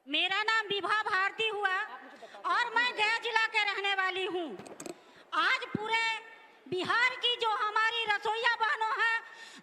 मेरा नाम विभा भारती हुआ और मैं गया जिला के रहने वाली हूँ। आज पूरे बिहार की जो हमारी रसोइया बहनों है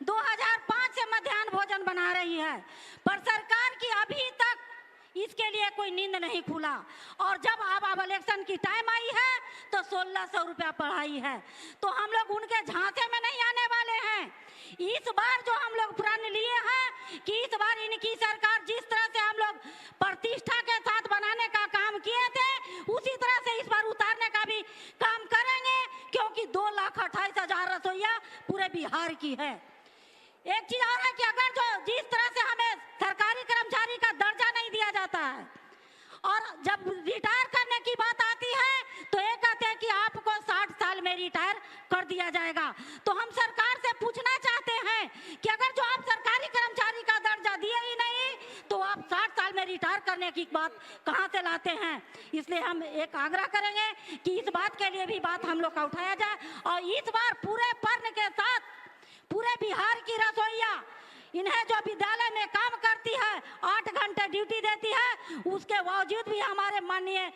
2005 से मध्याह्न भोजन बना रही है, पर सरकार की अभी तक इसके लिए कोई नींद नहीं खुला। और जब अब इलेक्शन की टाइम आई है तो 1600 रुपया बढ़ाई है, तो हम लोग उनके झांसे में नहीं आने वाले हैं। इस बार जो हम लोग प्रण लिए हैं कि इस बार इनकी सरकार जिस तरह से हम लोग प्रतिष्ठा के साथ बनाने का काम किए थे उसी तरह से इस बार उतारने का भी काम करेंगे, क्योंकि 2,28,000 रसोइया पूरे बिहार की है। एक चीज और है कि अगर जो जिस तरह से हमें सरकारी कर्मचारी का दर्जा नहीं दिया जाता है और जब रिटायर करने की बात आती है तो ये कहते हैं कि आपको 60 साल में रिटायर कर दिया जाएगा। तो हम सरकार से पूछना चाहते हैं कि अगर जो आप सरकारी कर्मचारी का दर्जा दिए ही नहीं तो आप 60 साल में रिटायर करने की बात कहां से लाते हैं। इसलिए हम एक आग्रह करेंगे कि इस बात के लिए भी बात हम लोग का उठाया जाए और इस बार पूरे पर्ण के साथ पूरे बिहार की रसोइया इन्हें जो विद्यालय में काम करती है 8 घंटे ड्यूटी देती है, उसके बावजूद भी हमारे माननीय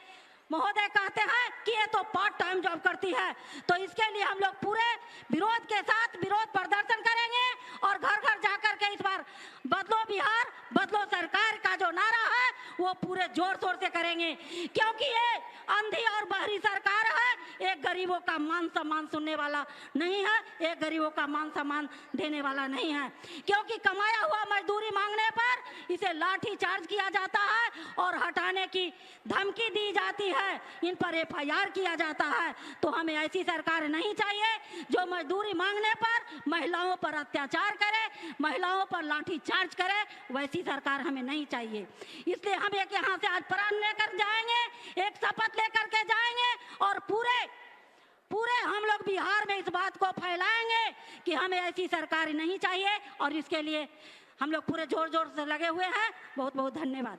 महोदय कहते हैं कि ये तो पार्ट टाइम जॉब करती है। तो इसके लिए हम लोग पूरे विरोध के साथ विरोध प्रदर्शन करेंगे और घर घर जाकर के इस बार बदलो बिहार बदलो सरकार का जो नारा है वो पूरे जोर शोर से करेंगे, क्योंकि ये अंधी और बहरी सरकार है। एक गरीबों का मान सम्मान सुनने वाला नहीं है, एक गरीबों का मान सम्मान देने वाला नहीं है, क्योंकि कमाया हुआ मजदूरी मांगने पर इसे लाठी चार्ज किया जाता है और हटाने की धमकी दी जाती है, इन पर FIR किया जाता है। तो हमें ऐसी सरकार नहीं चाहिए जो मजदूरी मांगने पर महिलाओं पर अत्याचार करे, महिलाओं पर लाठी चार्ज करे, वैसी सरकार हमें नहीं चाहिए। इसलिए हम एक यहाँ से आज प्रण लेकर जाएंगे, एक शपथ लेकर के जाएंगे और पूरे हम लोग बिहार में इस बात को फैलाएंगे कि हमें ऐसी सरकार नहीं चाहिए। और इसके लिए हम लोग पूरे जोर जोर से लगे हुए हैं। बहुत बहुत धन्यवाद।